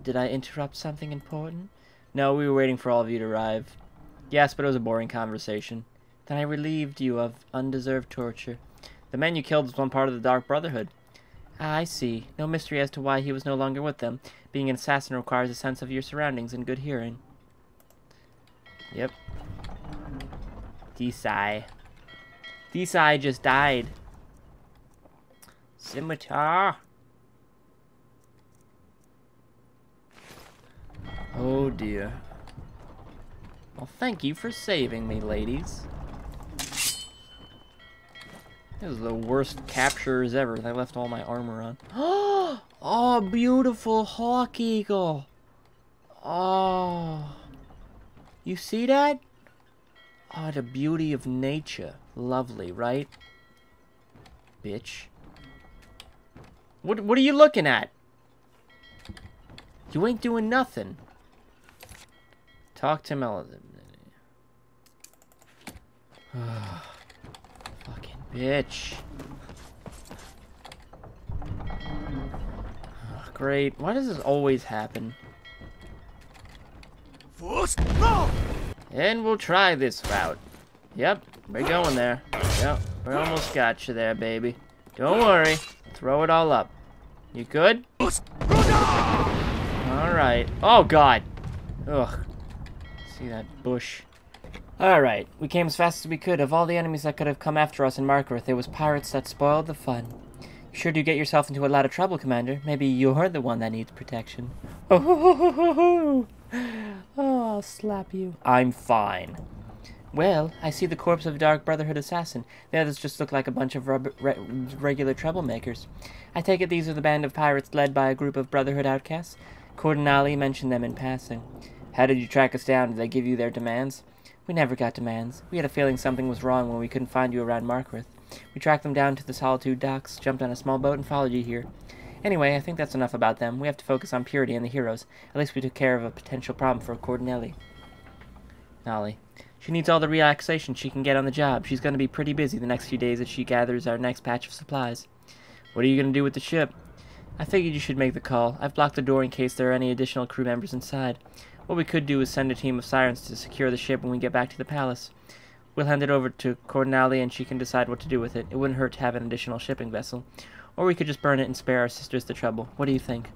Did I interrupt something important? No, we were waiting for all of you to arrive. Yes, but it was a boring conversation. Then I relieved you of undeserved torture. The man you killed was one part of the Dark Brotherhood. Ah, I see. No mystery as to why he was no longer with them. Being an assassin requires a sense of your surroundings and good hearing. Yep. Desai. Desai just died. Scimitar. Oh dear. Well, thank you for saving me, ladies. This is the worst captures ever. I left all my armor on. Oh, beautiful hawk eagle. Oh. You see that? Oh, the beauty of nature. Lovely, right? Bitch. What are you looking at? You ain't doing nothing. Talk to Melody. Fucking bitch. Oh, great. Why does this always happen? And we'll try this route. Yep, we're going there. Yep, we almost got you there, baby. Don't worry. Throw it all up. You good? Alright. Oh, God. Ugh. See that bush. Alright. We came as fast as we could. Of all the enemies that could have come after us in Markarth, it was pirates that spoiled the fun. You sure do get yourself into a lot of trouble, Commander. Maybe you're the one that needs protection. Oh, I'll slap you. I'm fine. Well, I see the corpse of a Dark Brotherhood assassin. The others just look like a bunch of regular troublemakers. I take it these are the band of pirates led by a group of Brotherhood outcasts? Cordinali mentioned them in passing. How did you track us down? Did they give you their demands? We never got demands. We had a feeling something was wrong when we couldn't find you around Markarth. We tracked them down to the Solitude docks, jumped on a small boat, and followed you here. Anyway, I think that's enough about them. We have to focus on Purity and the heroes. At least we took care of a potential problem for Cordinelli. Nolly. She needs all the relaxation she can get on the job. She's going to be pretty busy the next few days as she gathers our next batch of supplies. What are you going to do with the ship? I figured you should make the call. I've blocked the door in case there are any additional crew members inside. What we could do is send a team of sirens to secure the ship when we get back to the palace. We'll hand it over to Cordinali and she can decide what to do with it. It wouldn't hurt to have an additional shipping vessel. Or we could just burn it and spare our sisters the trouble. What do you think?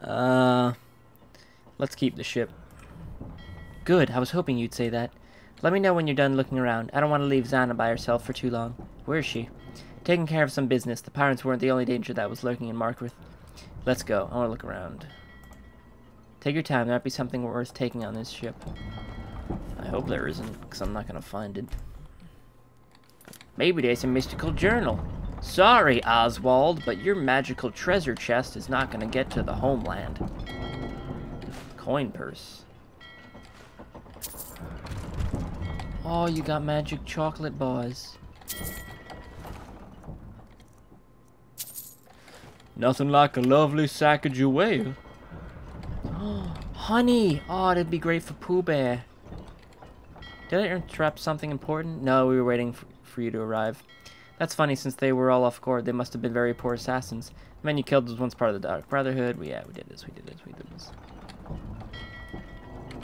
Let's keep the ship. Good, I was hoping you'd say that. Let me know when you're done looking around. I don't want to leave Zana by herself for too long. Where is she? Taking care of some business. The pirates weren't the only danger that was lurking in Markarth. Let's go. I want to look around. Take your time. There might be something worth taking on this ship. I hope there isn't, because I'm not going to find it. Maybe there's a mystical journal. Sorry, Oswald, but your magical treasure chest is not going to get to the homeland. Coin purse. Oh, you got magic chocolate bars. Nothing like a lovely Sacagawea. Honey! Oh, that'd be great for Pooh Bear. Did I interrupt something important? No, we were waiting for you to arrive. That's funny, since they were all off guard. They must have been very poor assassins. The man you killed was once part of the Dark Brotherhood. Yeah, we did this, we did this, we did this.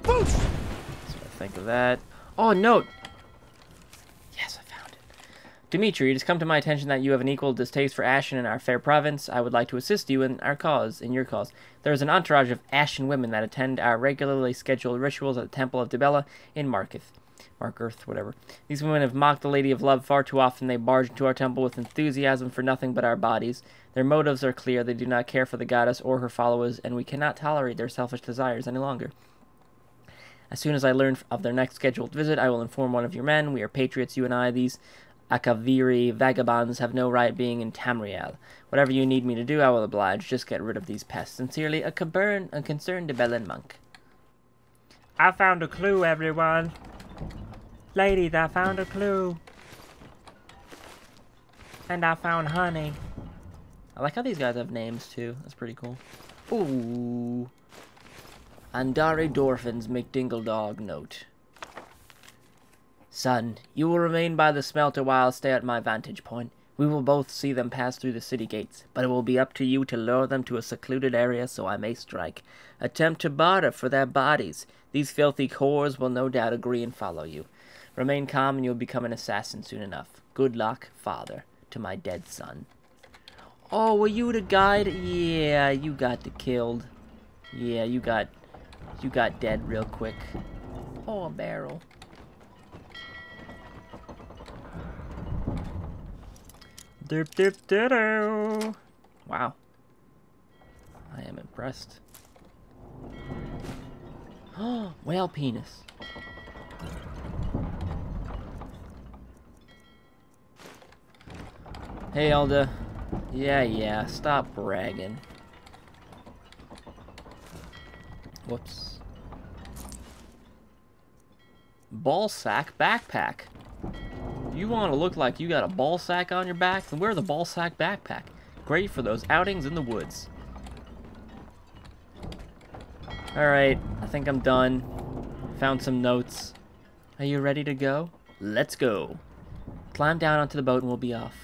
Boosh! So I think of that. Oh, note! Yes, I found it. Dimitri, it has come to my attention that you have an equal distaste for Ashen in our fair province. I would like to assist you in our cause, in your cause. There is an entourage of Ashen women that attend our regularly scheduled rituals at the Temple of Dibella in Markarth, whatever. These women have mocked the Lady of Love far too often. They barge into our temple with enthusiasm for nothing but our bodies. Their motives are clear. They do not care for the goddess or her followers, and we cannot tolerate their selfish desires any longer. As soon as I learn of their next scheduled visit, I will inform one of your men. We are patriots, you and I. These Akaviri vagabonds have no right being in Tamriel. Whatever you need me to do, I will oblige. Just get rid of these pests. Sincerely, a concerned Dibellan monk. I found a clue, everyone. Ladies, I found a clue. And I found honey. I like how these guys have names, too. That's pretty cool. Ooh. Andari Dorfin's McDingledog note. Son, you will remain by the smelter while I stay at my vantage point. We will both see them pass through the city gates, but it will be up to you to lure them to a secluded area so I may strike. Attempt to barter for their bodies. These filthy whores will no doubt agree and follow you. Remain calm and you'll become an assassin soon enough. Good luck, father, to my dead son. Oh, were you the guy that... Yeah, you got killed. Yeah, you got dead real quick. Oh, a barrel. Derp derp derp. Wow. I am impressed. Oh, whale penis. Hey, Elda. Yeah, stop bragging. Whoops. Ball sack backpack. You want to look like you got a ball sack on your back? Then wear the ball sack backpack. Great for those outings in the woods. Alright, I think I'm done. Found some notes. Are you ready to go? Let's go. Climb down onto the boat and we'll be off.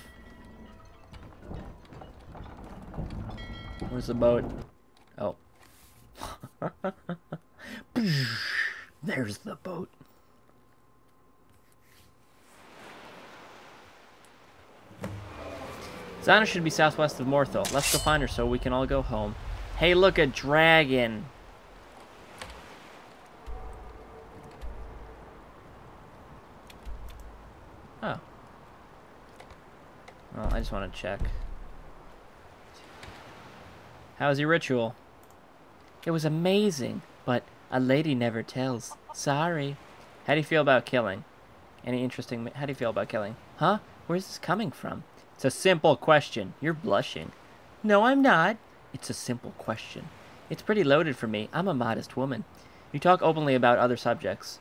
Where's the boat? Oh. There's the boat. Zana should be southwest of Morthil. Let's go find her so we can all go home. Hey, look, a dragon. Oh. Well, I just want to check. How was your ritual? It was amazing, but a lady never tells. Sorry. How do you feel about killing? Any interesting... How do you feel about killing? Huh? Where's this coming from? It's a simple question. You're blushing. No, I'm not. It's a simple question. It's pretty loaded for me. I'm a modest woman. You talk openly about other subjects.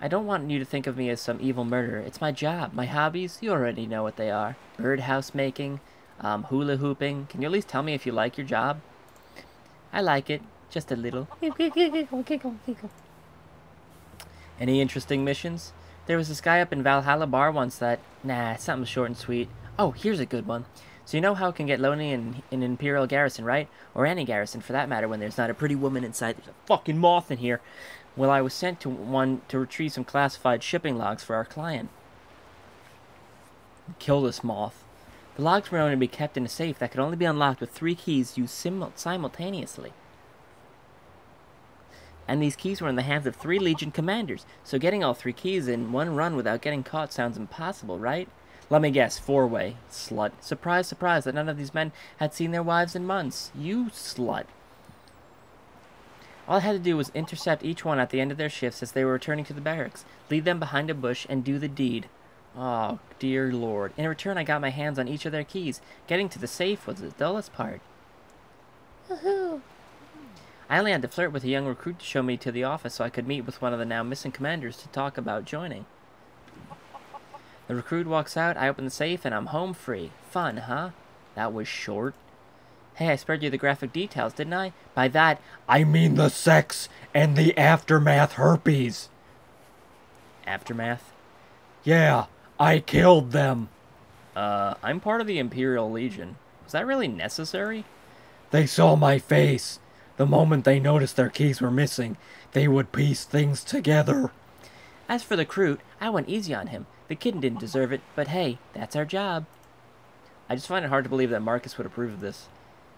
I don't want you to think of me as some evil murderer. It's my job. My hobbies, you already know what they are. Birdhouse making, hula hooping. Can you at least tell me if you like your job? I like it. Just a little. Any interesting missions? There was this guy up in Valhalla Bar once that... Nah, something short and sweet. Oh, here's a good one. So you know how it can get lonely in an Imperial garrison, right? Or any garrison, for that matter, when there's not a pretty woman inside. There's a fucking moth in here. Well, I was sent to one to retrieve some classified shipping logs for our client. Kill this moth. The logs were known to be kept in a safe that could only be unlocked with 3 keys used simultaneously. And these keys were in the hands of 3 Legion commanders, so getting all 3 keys in one run without getting caught sounds impossible, right? Let me guess, 4-way, slut. Surprise, surprise that none of these men had seen their wives in months. You slut. All I had to do was intercept each one at the end of their shifts as they were returning to the barracks, lead them behind a bush, and do the deed. Oh, dear Lord. In return, I got my hands on each of their keys. Getting to the safe was the dullest part. Woohoo! I only had to flirt with a young recruit to show me to the office so I could meet with one of the now missing commanders to talk about joining. The recruit walks out, I open the safe, and I'm home free. Fun, huh? That was short. Hey, I spared you the graphic details, didn't I? By that, I mean the sex and the aftermath herpes. Aftermath? Yeah, I killed them. I'm part of the Imperial Legion. Was that really necessary? They saw my face. The moment they noticed their keys were missing, they would piece things together. As for the recruit, I went easy on him. The kitten didn't deserve it, but hey, that's our job. I just find it hard to believe that Marcus would approve of this.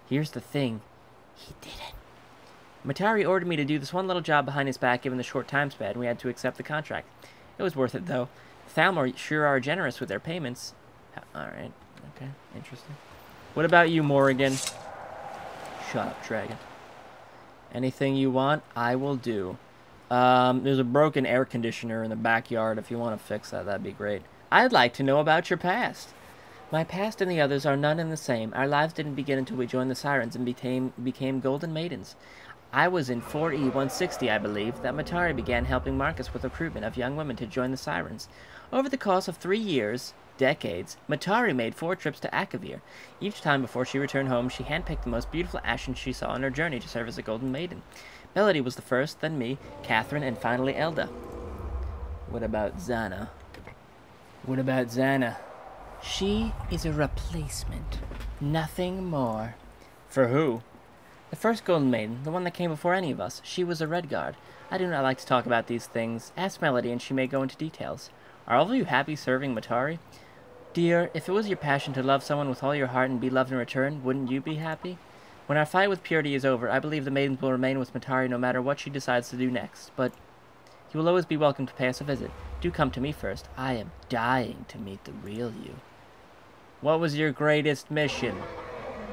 Here's the thing. He didn't. Matari ordered me to do this one little job behind his back given the short time span, and we had to accept the contract. It was worth it, though. Thalmor sure are generous with their payments. Alright. Okay. Interesting. What about you, Morrigan? Shut up, dragon. Anything you want, I will do. There's a broken air conditioner in the backyard. If you want to fix that, that'd be great. I'd like to know about your past. My past and the others are none and the same. Our lives didn't begin until we joined the Sirens and became golden maidens. I was in 4E160, I believe, that Matari began helping Marcus with recruitment of young women to join the Sirens. Over the course of 3 years, decades, Matari made 4 trips to Akavir. Each time before she returned home, she handpicked the most beautiful Ashen she saw on her journey to serve as a golden maiden. Melody was the first, then me, Catherine, and finally Elda. What about Zana? What about Zana? She is a replacement. Nothing more. For who? The first golden maiden, the one that came before any of us. She was a Redguard. I do not like to talk about these things. Ask Melody and she may go into details. Are all of you happy serving Matari? Dear, if it was your passion to love someone with all your heart and be loved in return, wouldn't you be happy? When our fight with Purity is over, I believe the maidens will remain with Matari no matter what she decides to do next, but you will always be welcome to pay us a visit. Do come to me first. I am dying to meet the real you. What was your greatest mission?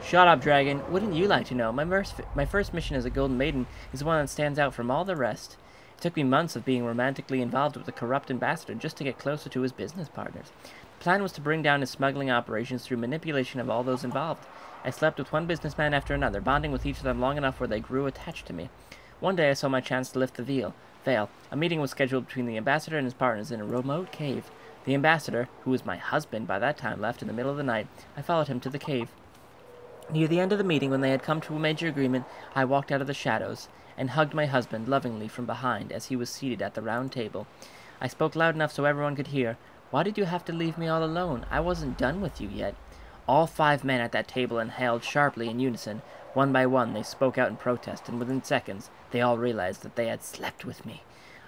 Shut up, dragon. Wouldn't you like to know? My first mission as a golden maiden is the one that stands out from all the rest. It took me months of being romantically involved with a corrupt ambassador just to get closer to his business partners. The plan was to bring down his smuggling operations through manipulation of all those involved. I slept with one businessman after another, bonding with each of them long enough where they grew attached to me. One day I saw my chance to lift the veil. A meeting was scheduled between the ambassador and his partners in a remote cave. The ambassador, who was my husband by that time, left in the middle of the night. I followed him to the cave. Near the end of the meeting, when they had come to a major agreement, I walked out of the shadows and hugged my husband lovingly from behind as he was seated at the round table. I spoke loud enough so everyone could hear. Why did you have to leave me all alone? I wasn't done with you yet. All 5 men at that table inhaled sharply in unison. One by one, they spoke out in protest, and within seconds, they all realized that they had slept with me.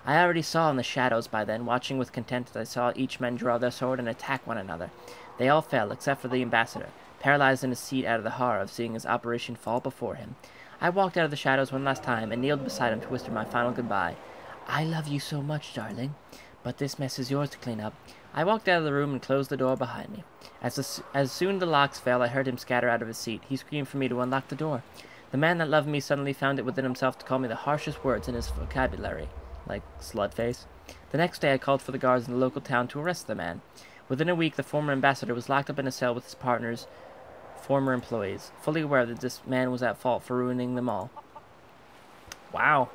I already saw in the shadows by then, watching with content as I saw each man draw their sword and attack one another. They all fell, except for the ambassador, paralyzed in his seat out of the horror of seeing his operation fall before him. I walked out of the shadows one last time and kneeled beside him to whisper my final goodbye. I love you so much, darling, but this mess is yours to clean up. I walked out of the room and closed the door behind me. As soon the locks fell, I heard him scatter out of his seat. He screamed for me to unlock the door. The man that loved me suddenly found it within himself to call me the harshest words in his vocabulary, like slutface. The next day I called for the guards in the local town to arrest the man. Within a week, the former ambassador was locked up in a cell with his partner's former employees, fully aware that this man was at fault for ruining them all. Wow.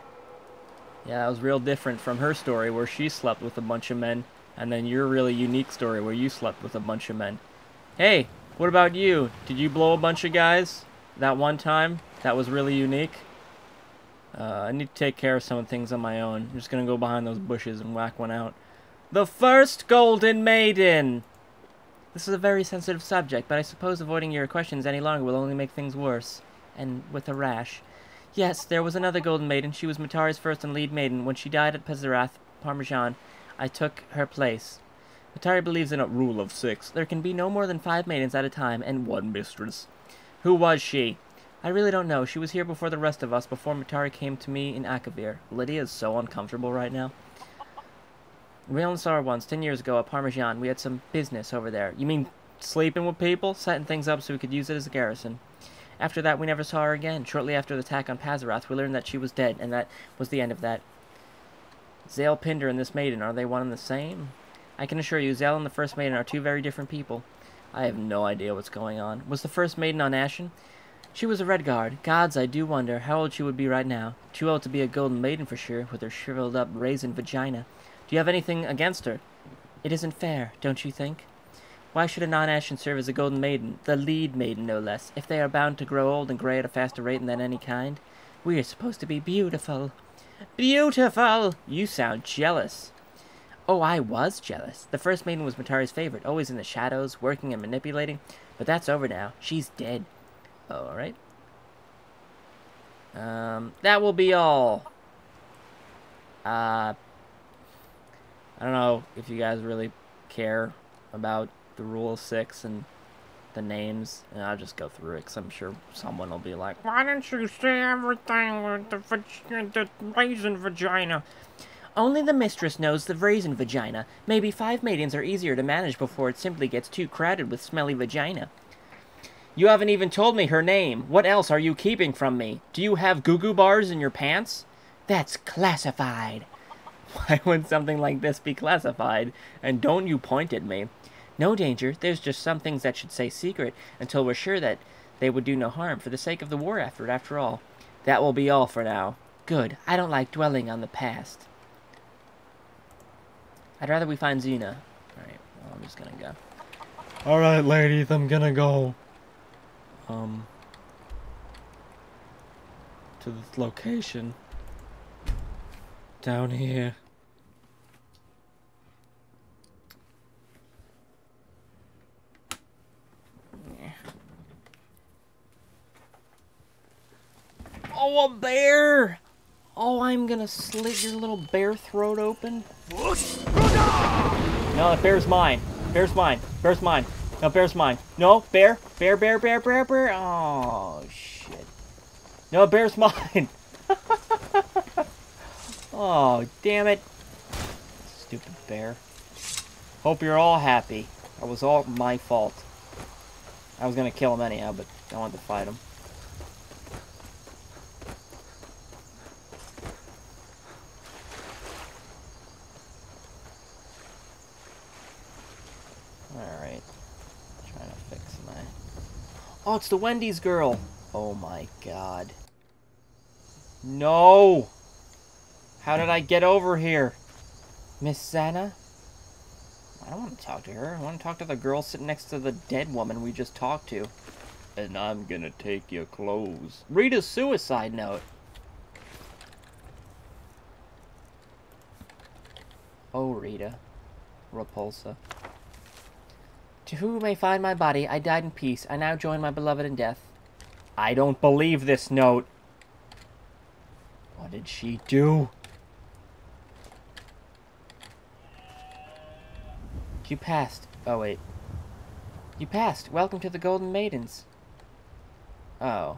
Yeah, that was real different from her story where she slept with a bunch of men, and then your really unique story where you slept with a bunch of men. Hey, what about you? Did you blow a bunch of guys that one time? That was really unique? I need to take care of some things on my own. I'm just gonna go behind those bushes and whack one out. The first golden maiden! This is a very sensitive subject, but I suppose avoiding your questions any longer will only make things worse. And with a rash. Yes, there was another golden maiden. She was Matari's first and lead maiden. When she died at Pezerath, Parmesan, I took her place. Matari believes in a rule of 6. There can be no more than 5 maidens at a time, and 1 mistress. Who was she? I really don't know. She was here before the rest of us, before Matari came to me in Akavir. Lydia is so uncomfortable right now. We only saw her once, 10 years ago, at Parmesan. We had some business over there. You mean sleeping with people? Setting things up so we could use it as a garrison. After that, we never saw her again. Shortly after the attack on Pazarath, we learned that she was dead, and that was the end of that. Zale Pinder and this maiden, are they one and the same? I can assure you, Zale and the first maiden are 2 very different people. I have no idea what's going on. Was the first maiden on Ashen? She was a Redguard. Gods, I do wonder how old she would be right now. Too old to be a golden maiden for sure, with her shriveled up raisin vagina. Do you have anything against her? It isn't fair, don't you think? Why should a non-Ashen serve as a golden maiden, the lead maiden no less, if they are bound to grow old and grey at a faster rate than any kind? We are supposed to be beautiful. Beautiful! You sound jealous. Oh, I was jealous. The first maiden was Matari's favorite, always in the shadows, working and manipulating. But that's over now. She's dead. Alright. That will be all. I don't know if you guys really care about the rule of 6 and the names, and I'll just go through it, because I'm sure someone will be like, why don't you say everything with the raisin vagina? Only the mistress knows the raisin vagina. Maybe 5 maidens are easier to manage before it simply gets too crowded with smelly vagina. You haven't even told me her name. What else are you keeping from me? Do you have goo-goo bars in your pants? That's classified. Why would something like this be classified? And don't you point at me. No danger. There's just some things that should stay secret until we're sure that they would do no harm for the sake of the war effort, after all. That will be all for now. Good. I don't like dwelling on the past. I'd rather we find Xena. Alright, well, I'm just gonna go. Alright, ladies, I'm gonna go. To this location. Down here. Oh, a bear! Oh, I'm gonna slit your little bear throat open. No, that bear's mine. Bear's mine. Bear's mine. No, bear's mine. No, bear. Bear, bear, bear, bear, bear. Oh, shit. No, bear's mine. Oh, damn it. Stupid bear. Hope you're all happy. That was all my fault. I was gonna kill him anyhow, but I wanted to fight him. Alright. Trying to fix my... Oh, it's the Wendy's girl! Oh my god. No! How did I get over here? Miss Xana? I don't want to talk to her. I want to talk to the girl sitting next to the dead woman we just talked to. And I'm gonna take your clothes. Read a suicide note. Oh, Rita. Repulsa. To who may find my body, I died in peace. I now join my beloved in death. I don't believe this note. What did she do? You passed. Oh, wait. You passed. Welcome to the Golden Maidens. Oh.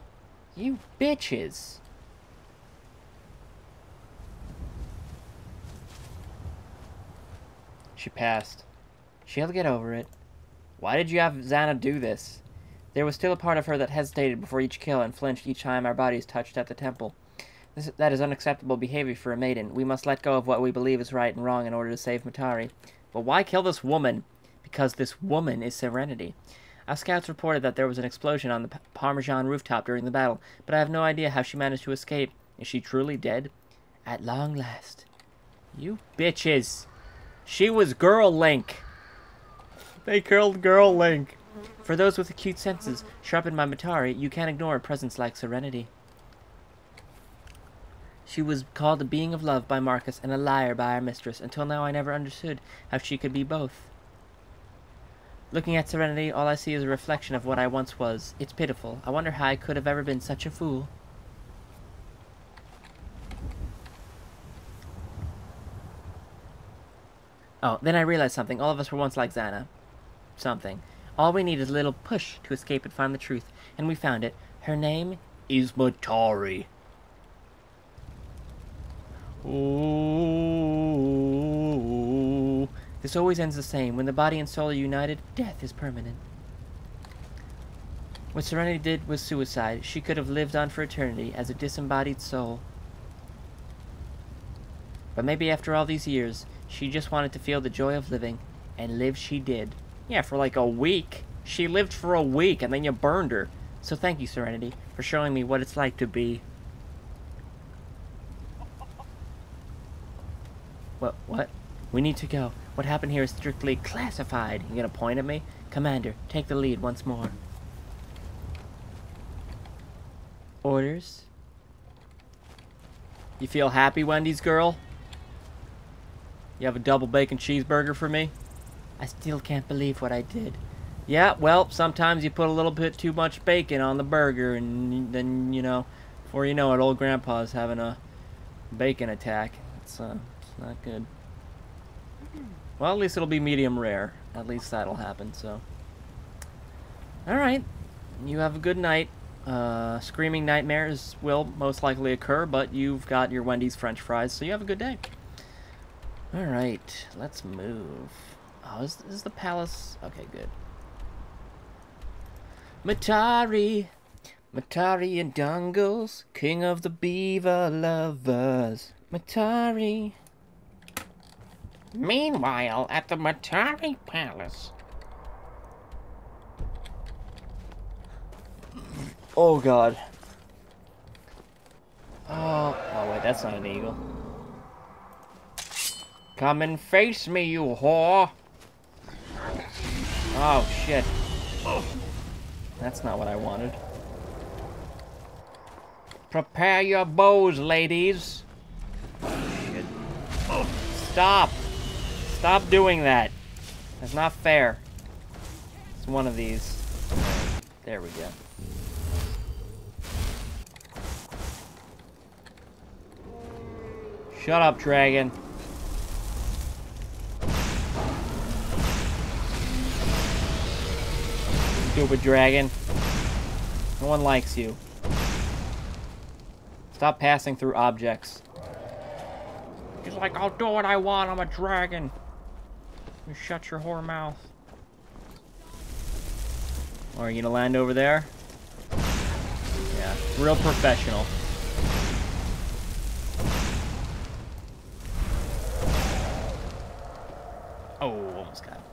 You bitches. She passed. She'll get over it. Why did you have Xana do this? There was still a part of her that hesitated before each kill and flinched each time our bodies touched at the temple. That is unacceptable behavior for a maiden. We must let go of what we believe is right and wrong in order to save Matari. But why kill this woman? Because this woman is Serenity. Our scouts reported that there was an explosion on the Parmesan rooftop during the battle, but I have no idea how she managed to escape. Is she truly dead? At long last. You bitches. She was Girl Link. They killed Girl Link. For those with acute senses, sharpened by Matari, you can't ignore a presence like Serenity. She was called a being of love by Marcus and a liar by our mistress. Until now I never understood how she could be both. Looking at Serenity, all I see is a reflection of what I once was. It's pitiful. I wonder how I could have ever been such a fool. Oh, then I realized something. All of us were once like Xana. Something. All we need is a little push to escape and find the truth. And we found it. Her name is Matari. Ooh. This always ends the same. When the body and soul are united, death is permanent. What Serenity did was suicide. She could have lived on for eternity as a disembodied soul. But maybe after all these years, she just wanted to feel the joy of living, and live she did. Yeah, for like a week. She lived for a week, and then you burned her. So thank you, Serenity, for showing me what it's like to be... What? We need to go. What happened here is strictly classified. You gonna point at me? Commander, take the lead once more. Orders? You feel happy, Wendy's girl? You have a double bacon cheeseburger for me? I still can't believe what I did. Yeah, well, sometimes you put a little bit too much bacon on the burger, and then, you know, before you know it, old grandpa's having a bacon attack. It's not good. Well, at least it'll be medium rare. At least that'll happen, so. Alright. You have a good night. Screaming nightmares will most likely occur, but you've got your Wendy's french fries, so you have a good day. Alright, let's move. Oh, is the palace? Okay, good. Matari! Matari and Dungles, king of the beaver lovers. Matari. Meanwhile, at the Matari Palace. Oh, God. Oh, wait, that's not an eagle. Come and face me, you whore. Oh, shit. That's not what I wanted. Prepare your bows, ladies. Shit. Stop. Stop doing that. That's not fair. It's one of these. There we go. Shut up, dragon. Stupid dragon. No one likes you. Stop passing through objects. He's like, I'll do what I want, I'm a dragon. You shut your whore mouth. Or are you gonna land over there? Yeah, real professional. Oh, almost got him.